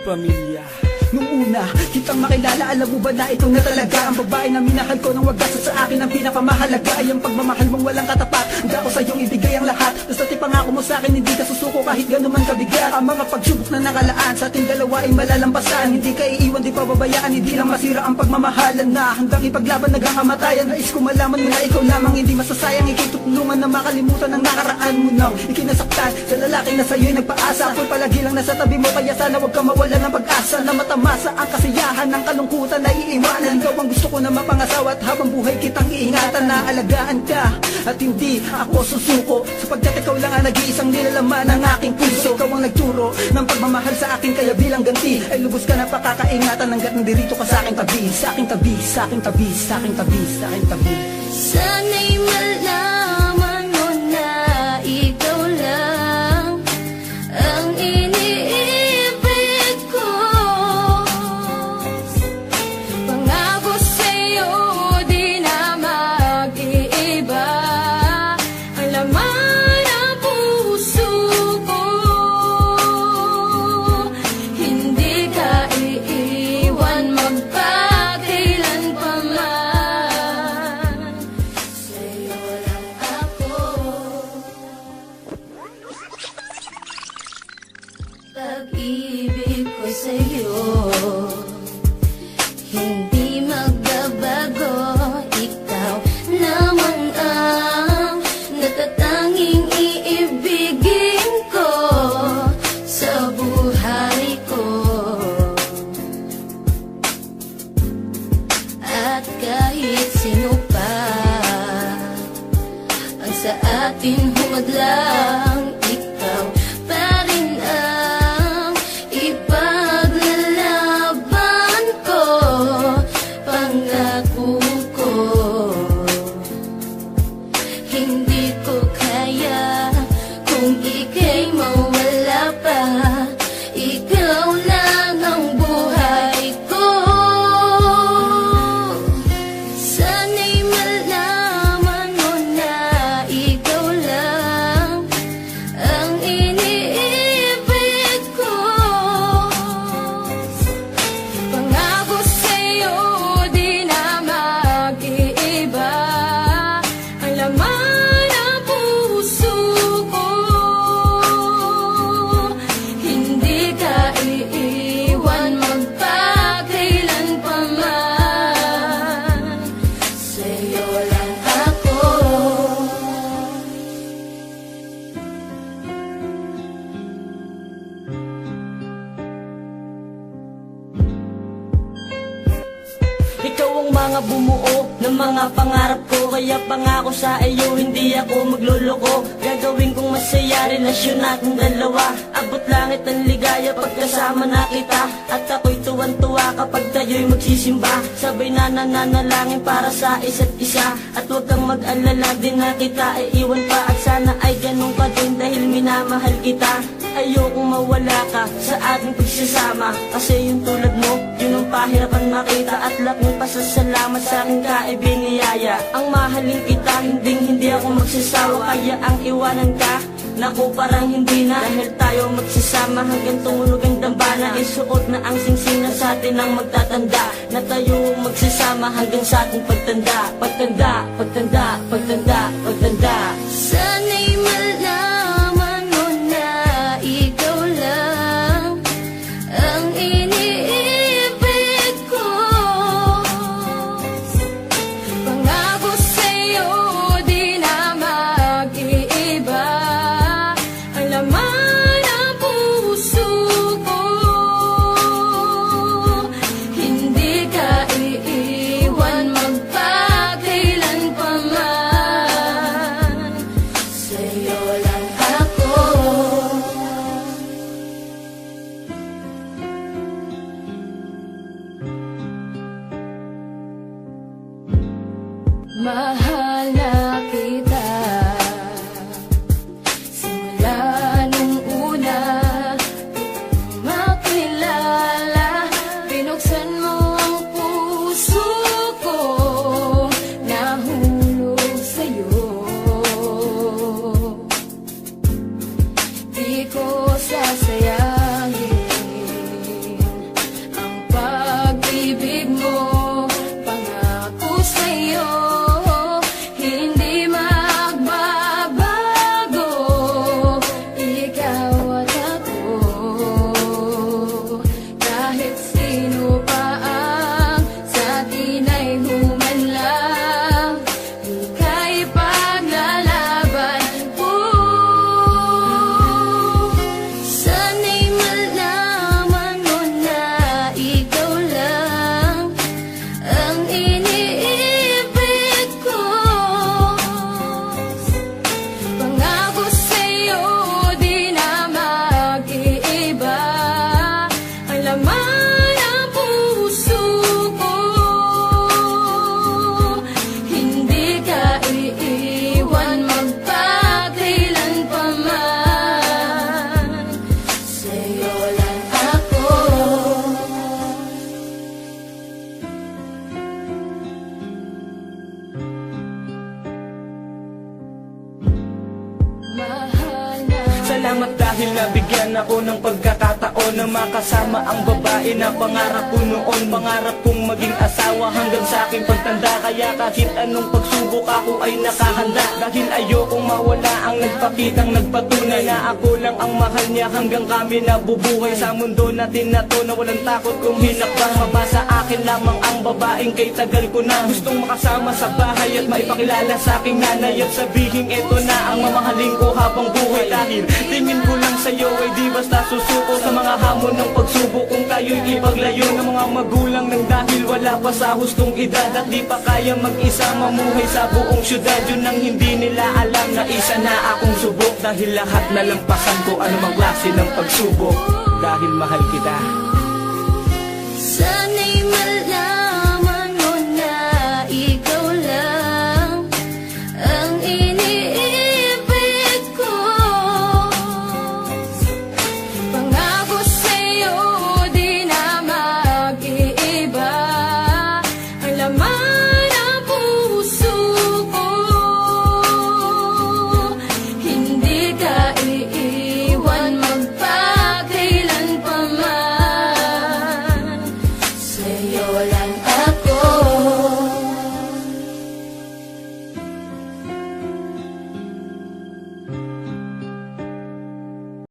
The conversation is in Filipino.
pamilya. Nung una, kitang makilala, alam mo ba na ito na talaga ang babae na minahal ko ng wagas at sa akin ang pinakamahalaga ay ang pagmamahal mong walang katapat. Handa ko sa iyong ibigay ang lahat, basta tipangako mo sa akin hindi ka susuko kahit gano'n man kabigat. Ang mga pagsubok na nakalaan sa ating dalawa ay malalampasan, hindi ka iiwan, di pababayaan, hindi lang masira ang pagmamahalan na handang ipaglaban hanggang kamatayan. Nais ko malaman mo na ikaw lamang hindi masasayang, ikitutulungan na makalimutan ang nakaraan mo nang ikinasaktan sa lalaki na sa'yo'y nagpaasa. Ako'y palagi lang nasa tabi mo, kaya sana huwag ka mawala ng pag-asa na matamasa ang kasiyahan ng kalungkutan na iiwanan. Ikaw ang gusto ko na mapangasawa at habang buhay kitang iingatan na alagaan ka at hindi ako susuko, sapagkat ikaw lang ang nag-iisang nilalaman ng aking puso. Ikaw ang nagturo ng pagmamahal sa akin, kaya bilang ganti ay lubos ka na pakakaingatan hanggat nandirito ka sa aking tabi, sa aking tabi, sa aking tabi, sa aking tabi, sa aking tabi. Sana'y malaman mo na ikaw lang ang iniibig ko. Pangako sa'yo di na mag-iiba ang laman ng puso ko. Hindi ka iiwan magpakailan pa man. Sa'yo lang ako. Pag-ibig ko sa'yo hindi magbabago. Ikaw naman ang natatanging iibigin ko sa buhay ko. At kahit sino pa ang sa atin humadlang, ikaw pa rin ang ipaglalaban ko. Pangako ko, hindi ko kaya kung ika'y mawala pa. Ikaw lang ang buhay ko. Sana'y malaman mo na ikaw lang ang iniibig ko. Pangako sa'yo di na mag-iiba ang laman ng puso ko. Hindi ka iiwan magpakailan pa man. Sa'yo lang ako. Ikaw ang mga bumuo ng mga pangarap ko, kaya pangako sa iyo hindi ako magluloko. Gagawin kong masaya relasyon natin dalawa, abot langit ang ligaya pagkasama na kita. At ako'y tuwan-tuwa kapag tayo'y magsisimba, sabay na nananalangin para sa isa't isa. At huwag kang mag-alala, din na kita iiwan pa, at sana ay ganun ka din dahil minamahal kita. Ayokong mawala ka sa ating pagsasama, kasi yung tulad mo, yun ang pahirapan makita. At laking pasasalamat sa aking kaibiniyaya, ang mahalin kita, hindi ako magsasawa. Kaya ang iwanan ka, naku parang hindi na, dahil tayo magsasama hanggang tumunog ang dambana. Isuot na ang singsing na sa atin ang magtatanda, na tayo magsasama hanggang sa ating pagtanda. Pagtanda, pagtanda, pagtanda, pagtanda. Sana'y malaman mo na ikaw lang ang iniibig ko. Pangako sa'yo di na mag-iiba ang laman ng puso ko. Hindi ka iiwan magpakailan pa man. Sa'yo lang ako. Mahal na kita simula nung una makilala. Binuksan mo ang puso ko, nahulog sa'yo. Di ko sasayangin Kahit sino pa ang sa atin ay humanlang, ika'y paglalaban ko. Sana'y malaman mo na ikaw lang ang iniibig ko. Pangako sa'yo di na mag-iiba ang laman ng puso ko. Hindi ka iiwan magpakailan pa man. Sa'yo lang ako. Mahal na Salamat dahil nabigyan ako ng pagkakataon na makasama ang babae na pangarap ko noon. Pangarap kong maging asawa hanggang sa aking pagtanda. Kaya kahit anong pagsubok ako ay nakahanda. Dahil ayokong mawala ang nagpakitang nagpatunay na ako lang ang mahal niya hanggang kami nabubuhay sa mundo natin na to na walang takot kung hinakbang. Mabasa akin lamang ang babaeng kay tagal ko na gustong makasama sa bahay at maipakilala sa aking nanay at sabihin eto na ang mamahalin ko habang buhay. Dahil tingin ko lang sa'yo ay di basta susuko sa mga hamon ng pagsubok. Kung tayo'y ipaglayo ng mga magulang ng dahil wala pa sa hustong edad at di pa kaya mag-isa mamuhay sa buong syudad. Yun ang hindi nila alam na isa na akong subok. Dahil lahat nalampasan ko anumang klase ng pagsubok. Dahil mahal kita. sana'y malaman